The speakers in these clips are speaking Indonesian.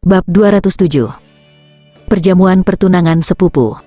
Bab 207. Perjamuan pertunangan sepupu.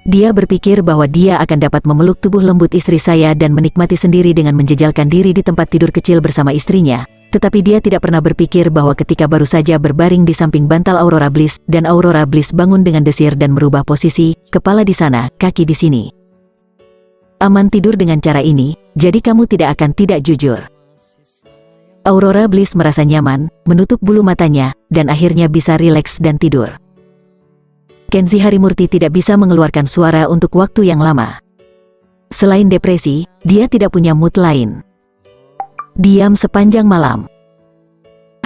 Dia berpikir bahwa dia akan dapat memeluk tubuh lembut istri saya dan menikmati sendiri dengan menjejalkan diri di tempat tidur kecil bersama istrinya. Tetapi dia tidak pernah berpikir bahwa ketika baru saja berbaring di samping bantal Aurora Bliss, dan Aurora Bliss bangun dengan desir dan merubah posisi, kepala di sana, kaki di sini. Aman tidur dengan cara ini, jadi kamu tidak akan tidak jujur. Aurora Bliss merasa nyaman, menutup bulu matanya, dan akhirnya bisa rileks dan tidur. Kenzie Harimurti tidak bisa mengeluarkan suara untuk waktu yang lama. Selain depresi, dia tidak punya mood lain. Diam sepanjang malam.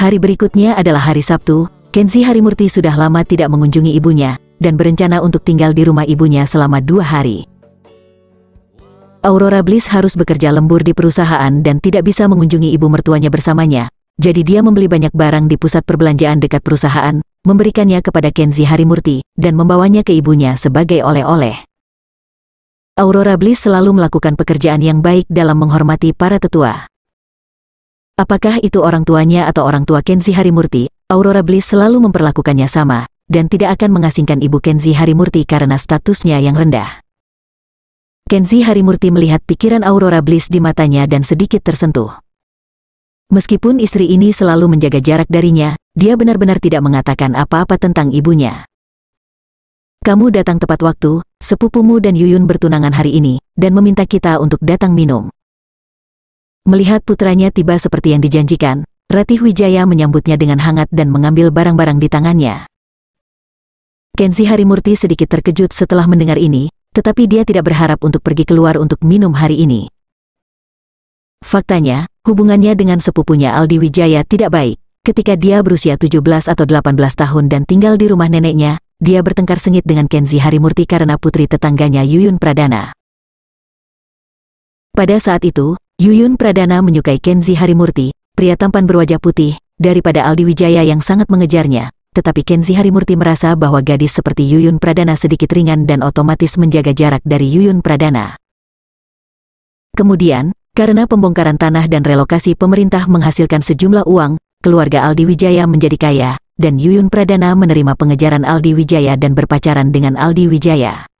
Hari berikutnya adalah hari Sabtu. Kenzie Harimurti sudah lama tidak mengunjungi ibunya, dan berencana untuk tinggal di rumah ibunya selama 2 hari. Aurora Bliss harus bekerja lembur di perusahaan dan tidak bisa mengunjungi ibu mertuanya bersamanya, jadi dia membeli banyak barang di pusat perbelanjaan dekat perusahaan, memberikannya kepada Kenzie Harimurti, dan membawanya ke ibunya sebagai oleh-oleh. Aurora Bliss selalu melakukan pekerjaan yang baik dalam menghormati para tetua. Apakah itu orang tuanya atau orang tua Kenzie Harimurti, Aurora Bliss selalu memperlakukannya sama, dan tidak akan mengasingkan ibu Kenzie Harimurti karena statusnya yang rendah. Kenzie Harimurti melihat pikiran Aurora Bliss di matanya dan sedikit tersentuh. Meskipun istri ini selalu menjaga jarak darinya, dia benar-benar tidak mengatakan apa-apa tentang ibunya. Kamu datang tepat waktu, sepupumu dan Yuyun bertunangan hari ini, dan meminta kita untuk datang minum. Melihat putranya tiba seperti yang dijanjikan, Ratih Wijaya menyambutnya dengan hangat dan mengambil barang-barang di tangannya. Kenzie Harimurti sedikit terkejut setelah mendengar ini, tetapi dia tidak berharap untuk pergi keluar untuk minum hari ini. Faktanya, hubungannya dengan sepupunya Aldi Wijaya tidak baik. Ketika dia berusia 17 atau 18 tahun dan tinggal di rumah neneknya, dia bertengkar sengit dengan Kenzie Harimurti karena putri tetangganya Yuyun Pradana. Pada saat itu, Yuyun Pradana menyukai Kenzie Harimurti, pria tampan berwajah putih, daripada Aldi Wijaya yang sangat mengejarnya. Tetapi Kenzie Harimurti merasa bahwa gadis seperti Yuyun Pradana sedikit ringan dan otomatis menjaga jarak dari Yuyun Pradana. Kemudian, karena pembongkaran tanah dan relokasi pemerintah menghasilkan sejumlah uang, keluarga Aldi Wijaya menjadi kaya, dan Yuyun Pradana menerima pengejaran Aldi Wijaya dan berpacaran dengan Aldi Wijaya.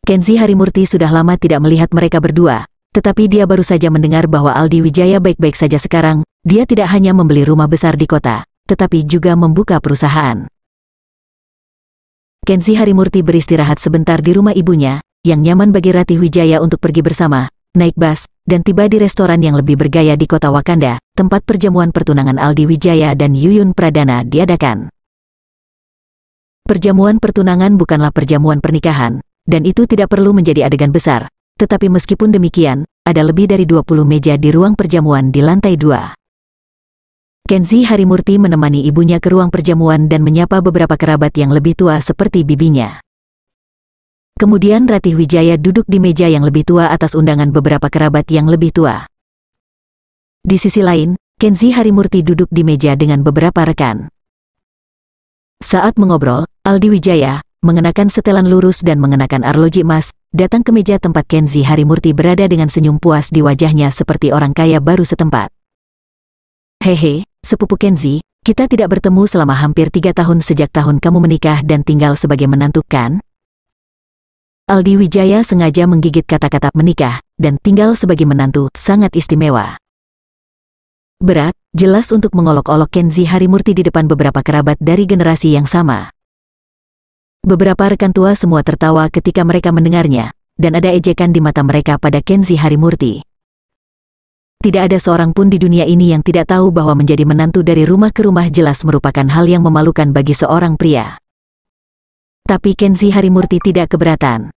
Kenzie Harimurti sudah lama tidak melihat mereka berdua, tetapi dia baru saja mendengar bahwa Aldi Wijaya baik-baik saja sekarang. Dia tidak hanya membeli rumah besar di kota, tetapi juga membuka perusahaan. Kenzie Harimurti beristirahat sebentar di rumah ibunya, yang nyaman bagi Ratih Wijaya untuk pergi bersama, naik bus, dan tiba di restoran yang lebih bergaya di kota Wakanda, tempat perjamuan pertunangan Aldi Wijaya dan Yuyun Pradana diadakan. Perjamuan pertunangan bukanlah perjamuan pernikahan, dan itu tidak perlu menjadi adegan besar, tetapi meskipun demikian, ada lebih dari 20 meja di ruang perjamuan di lantai 2. Kenzie Harimurti menemani ibunya ke ruang perjamuan dan menyapa beberapa kerabat yang lebih tua seperti bibinya. Kemudian Ratih Wijaya duduk di meja yang lebih tua atas undangan beberapa kerabat yang lebih tua. Di sisi lain, Kenzie Harimurti duduk di meja dengan beberapa rekan. Saat mengobrol, Aldi Wijaya, mengenakan setelan lurus dan mengenakan arloji emas, datang ke meja tempat Kenzie Harimurti berada dengan senyum puas di wajahnya seperti orang kaya baru setempat. Hehe, sepupu Kenzie, kita tidak bertemu selama hampir 3 tahun sejak tahun kamu menikah dan tinggal sebagai menantu kan? Aldi Wijaya sengaja menggigit kata-kata menikah dan tinggal sebagai menantu sangat istimewa. Berat, jelas untuk mengolok-olok Kenzie Harimurti di depan beberapa kerabat dari generasi yang sama. Beberapa rekan tua semua tertawa ketika mereka mendengarnya, dan ada ejekan di mata mereka pada Kenzie Harimurti. Tidak ada seorang pun di dunia ini yang tidak tahu bahwa menjadi menantu dari rumah ke rumah jelas merupakan hal yang memalukan bagi seorang pria. Tapi Kenzie Harimurti tidak keberatan.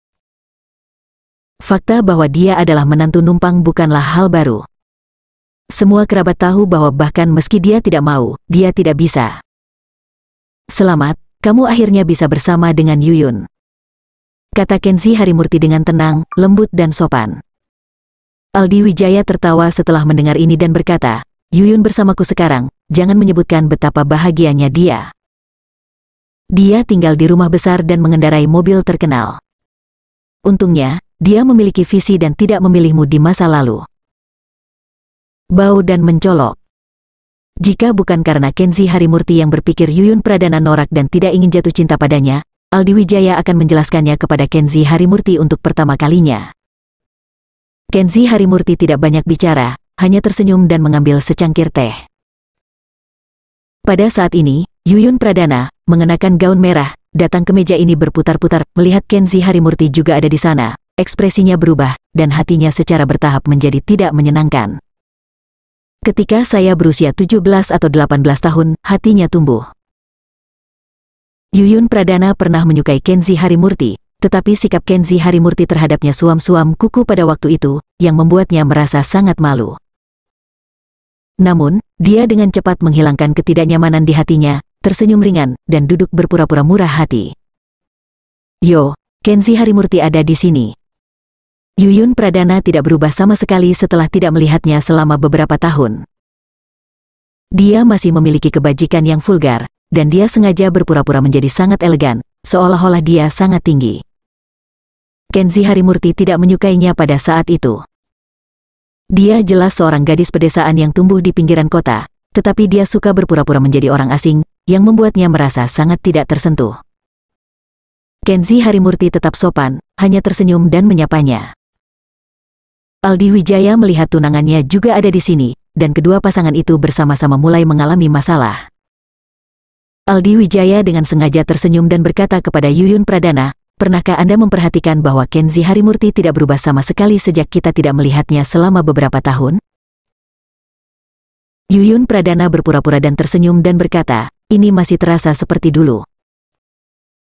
Fakta bahwa dia adalah menantu numpang bukanlah hal baru. Semua kerabat tahu bahwa bahkan meski dia tidak mau, dia tidak bisa. Selamat, kamu akhirnya bisa bersama dengan Yuyun, kata Kenzie Harimurti dengan tenang, lembut dan sopan. Aldi Wijaya tertawa setelah mendengar ini dan berkata, Yuyun bersamaku sekarang, jangan menyebutkan betapa bahagianya dia. Dia tinggal di rumah besar dan mengendarai mobil terkenal. Untungnya, dia memiliki visi dan tidak memilihmu di masa lalu. Bau dan mencolok. Jika bukan karena Kenzi Harimurti yang berpikir Yuyun Pradana norak dan tidak ingin jatuh cinta padanya, Aldi Wijaya akan menjelaskannya kepada Kenzi Harimurti untuk pertama kalinya. Kenzi Harimurti tidak banyak bicara, hanya tersenyum dan mengambil secangkir teh. Pada saat ini, Yuyun Pradana, mengenakan gaun merah, datang ke meja ini berputar-putar, melihat Kenzi Harimurti juga ada di sana. Ekspresinya berubah, dan hatinya secara bertahap menjadi tidak menyenangkan. Ketika saya berusia 17 atau 18 tahun, hatinya tumbuh. Yuyun Pradana pernah menyukai Kenzi Harimurti, tetapi sikap Kenzi Harimurti terhadapnya suam-suam kuku pada waktu itu, yang membuatnya merasa sangat malu. Namun, dia dengan cepat menghilangkan ketidaknyamanan di hatinya, tersenyum ringan, dan duduk berpura-pura murah hati. "Yo, Kenzi Harimurti ada di sini." Yuyun Pradana tidak berubah sama sekali setelah tidak melihatnya selama beberapa tahun. Dia masih memiliki kebajikan yang vulgar, dan dia sengaja berpura-pura menjadi sangat elegan, seolah-olah dia sangat tinggi. Kenzi Harimurti tidak menyukainya pada saat itu. Dia jelas seorang gadis pedesaan yang tumbuh di pinggiran kota, tetapi dia suka berpura-pura menjadi orang asing, yang membuatnya merasa sangat tidak tersentuh. Kenzi Harimurti tetap sopan, hanya tersenyum dan menyapanya. Aldi Wijaya melihat tunangannya juga ada di sini, dan kedua pasangan itu bersama-sama mulai mengalami masalah. Aldi Wijaya dengan sengaja tersenyum dan berkata kepada Yuyun Pradana, "Pernahkah Anda memperhatikan bahwa Kenzi Harimurti tidak berubah sama sekali sejak kita tidak melihatnya selama beberapa tahun?" Yuyun Pradana berpura-pura dan tersenyum dan berkata, "Ini masih terasa seperti dulu."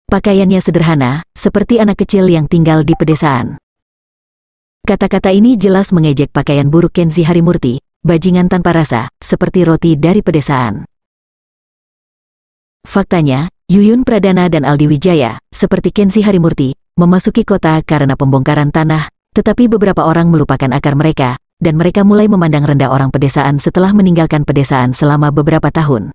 Pakaiannya sederhana, seperti anak kecil yang tinggal di pedesaan. Kata-kata ini jelas mengejek pakaian buruk Kenzi Harimurti, bajingan tanpa rasa, seperti roti dari pedesaan. Faktanya, Yuyun Pradana dan Aldi Wijaya, seperti Kenzi Harimurti, memasuki kota karena pembongkaran tanah, tetapi beberapa orang melupakan akar mereka, dan mereka mulai memandang rendah orang pedesaan setelah meninggalkan pedesaan selama beberapa tahun.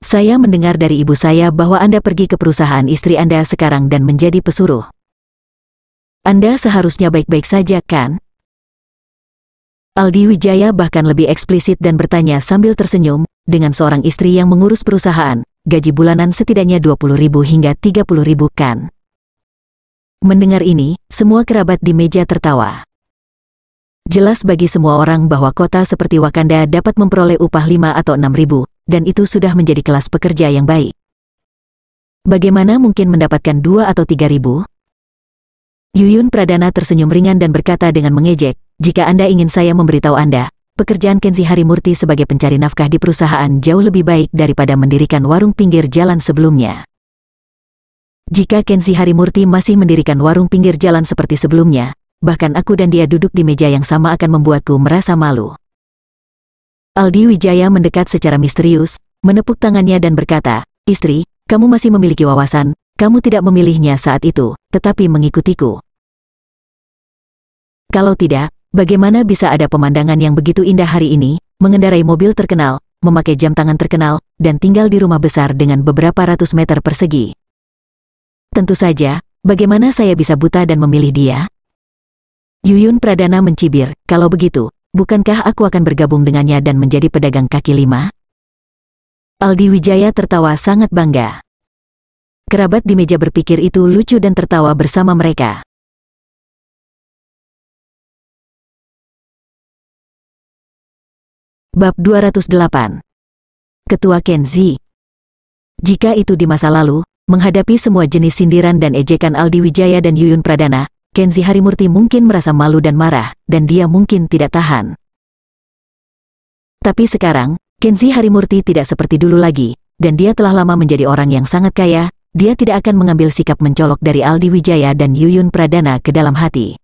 "Saya mendengar dari ibu saya bahwa Anda pergi ke perusahaan istri Anda sekarang dan menjadi pesuruh. Anda seharusnya baik-baik saja, kan?" Aldi Wijaya bahkan lebih eksplisit dan bertanya sambil tersenyum, "Dengan seorang istri yang mengurus perusahaan, gaji bulanan setidaknya 20.000 hingga 30.000 kan?" Mendengar ini, semua kerabat di meja tertawa. Jelas bagi semua orang bahwa kota seperti Wakanda dapat memperoleh upah 5 atau 6.000, dan itu sudah menjadi kelas pekerja yang baik. Bagaimana mungkin mendapatkan 2 atau 3.000? Yuyun Pradana tersenyum ringan dan berkata dengan mengejek, "Jika Anda ingin saya memberitahu Anda, pekerjaan Kenzi Harimurti sebagai pencari nafkah di perusahaan jauh lebih baik daripada mendirikan warung pinggir jalan sebelumnya. Jika Kenzi Harimurti masih mendirikan warung pinggir jalan seperti sebelumnya, bahkan aku dan dia duduk di meja yang sama akan membuatku merasa malu." Aldi Wijaya mendekat secara misterius, menepuk tangannya dan berkata, "Istri, kamu masih memiliki wawasan. Kamu tidak memilihnya saat itu, tetapi mengikutiku. Kalau tidak, bagaimana bisa ada pemandangan yang begitu indah hari ini, mengendarai mobil terkenal, memakai jam tangan terkenal, dan tinggal di rumah besar dengan beberapa ratus meter persegi? Tentu saja, bagaimana saya bisa buta dan memilih dia?" Yuyun Pradana mencibir, "Kalau begitu, bukankah aku akan bergabung dengannya dan menjadi pedagang kaki lima?" Aldi Wijaya tertawa sangat bangga. Kerabat di meja berpikir itu lucu dan tertawa bersama mereka. Bab 208. Ketua Kenzi. Jika itu di masa lalu, menghadapi semua jenis sindiran dan ejekan Aldi Wijaya dan Yuyun Pradana, Kenzi Harimurti mungkin merasa malu dan marah, dan dia mungkin tidak tahan. Tapi sekarang, Kenzi Harimurti tidak seperti dulu lagi, dan dia telah lama menjadi orang yang sangat kaya. Dia tidak akan mengambil sikap mencolok dari Aldi Wijaya dan Yuyun Pradana ke dalam hati.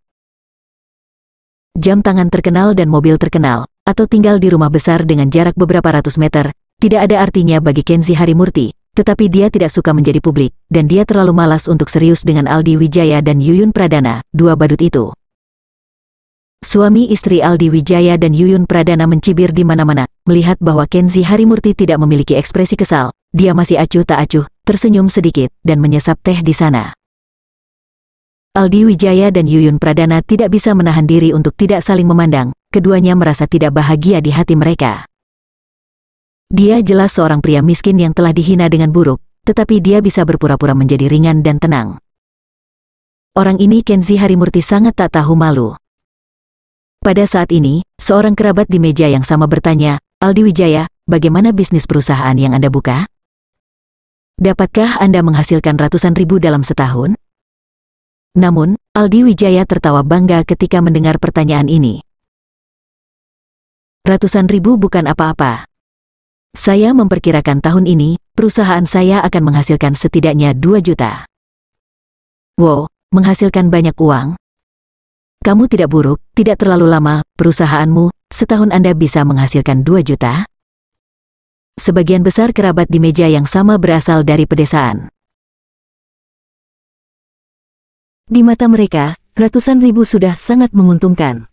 Jam tangan terkenal dan mobil terkenal, atau tinggal di rumah besar dengan jarak beberapa ratus meter, tidak ada artinya bagi Kenzi Harimurti, tetapi dia tidak suka menjadi publik, dan dia terlalu malas untuk serius dengan Aldi Wijaya dan Yuyun Pradana, dua badut itu. Suami istri Aldi Wijaya dan Yuyun Pradana mencibir di mana-mana, melihat bahwa Kenzi Harimurti tidak memiliki ekspresi kesal, dia masih acuh tak acuh, tersenyum sedikit, dan menyesap teh di sana. Aldi Wijaya dan Yuyun Pradana tidak bisa menahan diri untuk tidak saling memandang, keduanya merasa tidak bahagia di hati mereka. Dia jelas seorang pria miskin yang telah dihina dengan buruk, tetapi dia bisa berpura-pura menjadi ringan dan tenang. Orang ini Kenzi Harimurti sangat tak tahu malu. Pada saat ini, seorang kerabat di meja yang sama bertanya, "Aldi Wijaya, bagaimana bisnis perusahaan yang Anda buka? Dapatkah Anda menghasilkan ratusan ribu dalam setahun?" Namun, Aldi Wijaya tertawa bangga ketika mendengar pertanyaan ini. "Ratusan ribu bukan apa-apa. Saya memperkirakan tahun ini, perusahaan saya akan menghasilkan setidaknya 2 juta. Wow, menghasilkan banyak uang. Kamu tidak buruk, tidak terlalu lama, perusahaanmu, setahun Anda bisa menghasilkan 2 juta? Sebagian besar kerabat di meja yang sama berasal dari pedesaan. Di mata mereka, ratusan ribu sudah sangat menguntungkan.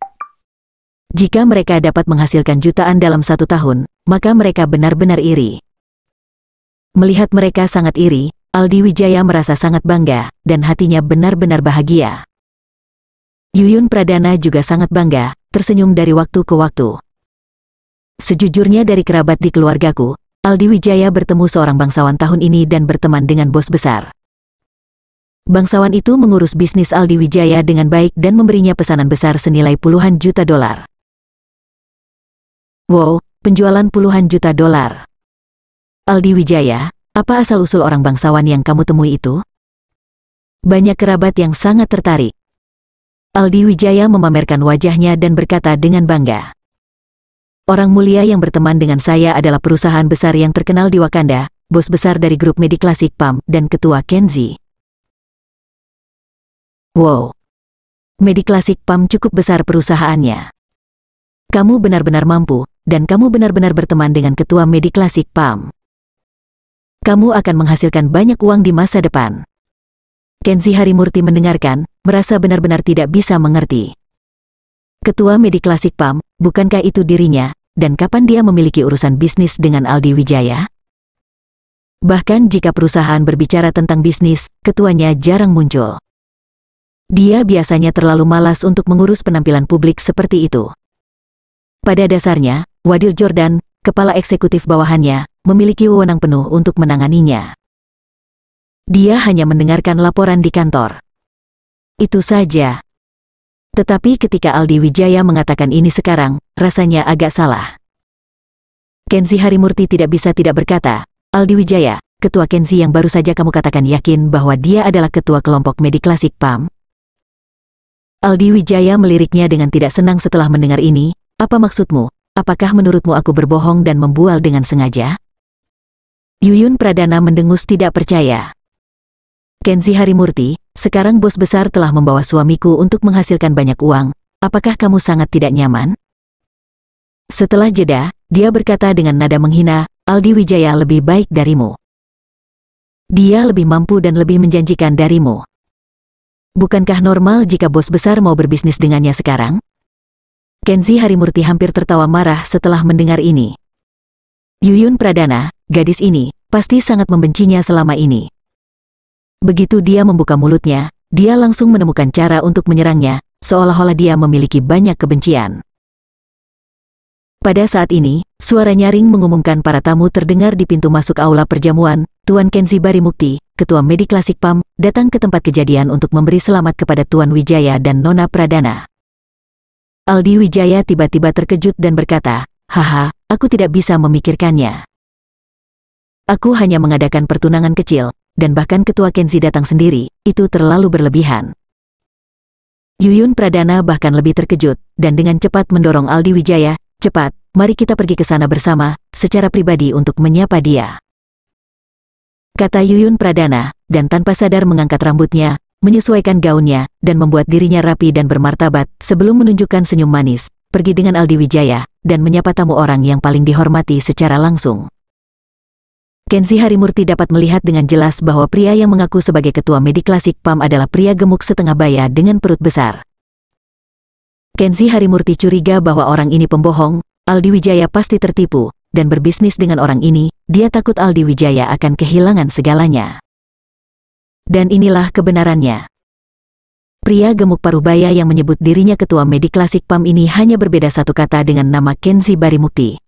Jika mereka dapat menghasilkan jutaan dalam 1 tahun, maka mereka benar-benar iri. Melihat mereka sangat iri, Aldi Wijaya merasa sangat bangga, dan hatinya benar-benar bahagia. Yuyun Pradana juga sangat bangga, tersenyum dari waktu ke waktu. "Sejujurnya dari kerabat di keluargaku, Aldi Wijaya bertemu seorang bangsawan tahun ini dan berteman dengan bos besar. Bangsawan itu mengurus bisnis Aldi Wijaya dengan baik dan memberinya pesanan besar senilai puluhan juta dolar." Wow, penjualan puluhan juta dolar. Aldi Wijaya, apa asal-usul orang bangsawan yang kamu temui itu? Banyak kerabat yang sangat tertarik. Aldi Wijaya memamerkan wajahnya dan berkata dengan bangga. "Orang mulia yang berteman dengan saya adalah perusahaan besar yang terkenal di Wakanda, bos besar dari grup Mediclassic PAM, dan ketua Kenzi." Wow. Mediclassic PAM cukup besar perusahaannya. Kamu benar-benar mampu, dan kamu benar-benar berteman dengan ketua Mediclassic PAM. Kamu akan menghasilkan banyak uang di masa depan. Kenzi Harimurti mendengarkan, merasa benar-benar tidak bisa mengerti. Ketua Mediclassic PAM, bukankah itu dirinya, dan kapan dia memiliki urusan bisnis dengan Aldi Wijaya? Bahkan jika perusahaan berbicara tentang bisnis, ketuanya jarang muncul. Dia biasanya terlalu malas untuk mengurus penampilan publik seperti itu. Pada dasarnya, Wadil Jordan, kepala eksekutif bawahannya, memiliki wewenang penuh untuk menanganinya. Dia hanya mendengarkan laporan di kantor. Itu saja. Tetapi ketika Aldi Wijaya mengatakan ini sekarang, rasanya agak salah. Kenzi Harimurti tidak bisa tidak berkata, "Aldi Wijaya, ketua Kenzi yang baru saja kamu katakan yakin bahwa dia adalah ketua kelompok Mediclassic PAM?" Aldi Wijaya meliriknya dengan tidak senang setelah mendengar ini. "Apa maksudmu? Apakah menurutmu aku berbohong dan membual dengan sengaja?" Yuyun Pradana mendengus tidak percaya. "Kenzi Harimurti, sekarang bos besar telah membawa suamiku untuk menghasilkan banyak uang. Apakah kamu sangat tidak nyaman?" Setelah jeda, dia berkata dengan nada menghina, "Aldi Wijaya lebih baik darimu. Dia lebih mampu dan lebih menjanjikan darimu. Bukankah normal jika bos besar mau berbisnis dengannya sekarang?" Kenzi Harimurti hampir tertawa marah setelah mendengar ini. Yuyun Pradana, gadis ini, pasti sangat membencinya selama ini. Begitu dia membuka mulutnya, dia langsung menemukan cara untuk menyerangnya, seolah-olah dia memiliki banyak kebencian. Pada saat ini, suara nyaring mengumumkan para tamu terdengar di pintu masuk aula perjamuan. Tuan Kenzi Barimukti, ketua Mediclassic PAM, datang ke tempat kejadian untuk memberi selamat kepada Tuan Wijaya dan Nona Pradana. Aldi Wijaya tiba-tiba terkejut dan berkata, "Haha, aku tidak bisa memikirkannya. Aku hanya mengadakan pertunangan kecil, dan bahkan ketua Kenzi datang sendiri, itu terlalu berlebihan." Yuyun Pradana bahkan lebih terkejut, dan dengan cepat mendorong Aldi Wijaya, "Cepat, mari kita pergi ke sana bersama, secara pribadi untuk menyapa dia," kata Yuyun Pradana, dan tanpa sadar mengangkat rambutnya, menyesuaikan gaunnya, dan membuat dirinya rapi dan bermartabat, sebelum menunjukkan senyum manis, pergi dengan Aldi Wijaya, dan menyapa tamu orang yang paling dihormati secara langsung. Kenzi Harimurti dapat melihat dengan jelas bahwa pria yang mengaku sebagai ketua Mediclassic PAM adalah pria gemuk setengah baya dengan perut besar. Kenzi Harimurti curiga bahwa orang ini pembohong, Aldi Wijaya pasti tertipu, dan berbisnis dengan orang ini, dia takut Aldi Wijaya akan kehilangan segalanya. Dan inilah kebenarannya. Pria gemuk parubaya yang menyebut dirinya ketua Mediclassic PAM ini hanya berbeda satu kata dengan nama Kenzi Barimukti.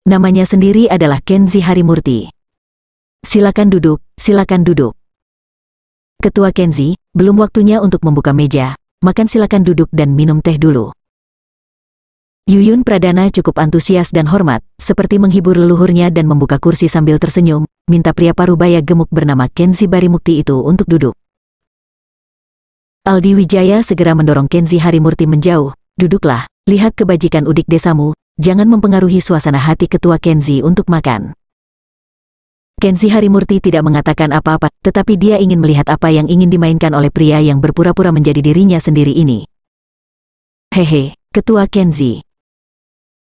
Namanya sendiri adalah Kenzi Harimurti. Silakan duduk, silakan duduk. Ketua Kenzi, belum waktunya untuk membuka meja, makan silakan duduk dan minum teh dulu. Yuyun Pradana cukup antusias dan hormat, seperti menghibur leluhurnya dan membuka kursi sambil tersenyum, minta pria parubaya gemuk bernama Kenzi Barimukti itu untuk duduk. Aldi Wijaya segera mendorong Kenzi Harimurti menjauh, duduklah, lihat kebajikan udik desamu, jangan mempengaruhi suasana hati ketua Kenzi untuk makan. Kenzi Harimurti tidak mengatakan apa-apa, tetapi dia ingin melihat apa yang ingin dimainkan oleh pria yang berpura-pura menjadi dirinya sendiri ini. Hehe, ketua Kenzi.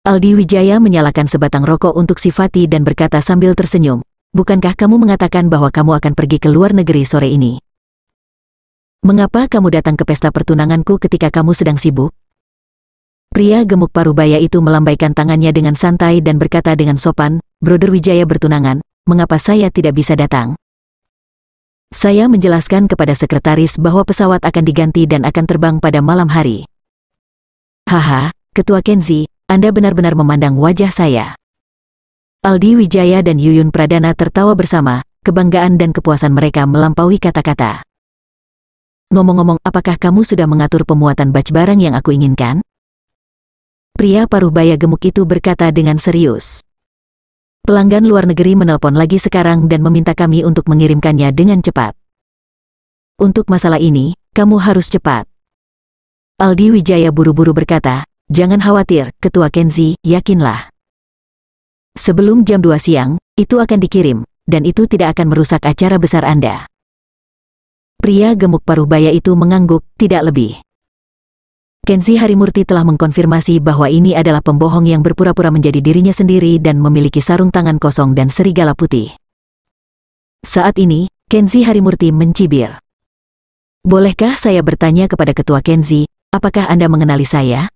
Aldi Wijaya menyalakan sebatang rokok untuk si Fatih dan berkata sambil tersenyum, bukankah kamu mengatakan bahwa kamu akan pergi ke luar negeri sore ini? Mengapa kamu datang ke pesta pertunanganku ketika kamu sedang sibuk? Pria gemuk parubaya itu melambaikan tangannya dengan santai dan berkata dengan sopan, Brother Wijaya bertunangan, mengapa saya tidak bisa datang? Saya menjelaskan kepada sekretaris bahwa pesawat akan diganti dan akan terbang pada malam hari. Haha, Ketua Kenzi, Anda benar-benar memandang wajah saya. Aldi Wijaya dan Yuyun Pradana tertawa bersama, kebanggaan dan kepuasan mereka melampaui kata-kata. Ngomong-ngomong, apakah kamu sudah mengatur pemuatan batch barang yang aku inginkan? Pria parubaya gemuk itu berkata dengan serius. Pelanggan luar negeri menelpon lagi sekarang dan meminta kami untuk mengirimkannya dengan cepat. Untuk masalah ini, kamu harus cepat. Aldi Wijaya buru-buru berkata, jangan khawatir, Ketua Kenzi, yakinlah. Sebelum jam 2 siang, itu akan dikirim, dan itu tidak akan merusak acara besar Anda. Pria gemuk parubaya itu mengangguk, tidak lebih. Kenzi Harimurti telah mengkonfirmasi bahwa ini adalah pembohong yang berpura-pura menjadi dirinya sendiri dan memiliki sarung tangan kosong dan serigala putih. Saat ini, Kenzi Harimurti mencibir. Bolehkah saya bertanya kepada Ketua Kenzi, apakah Anda mengenali saya?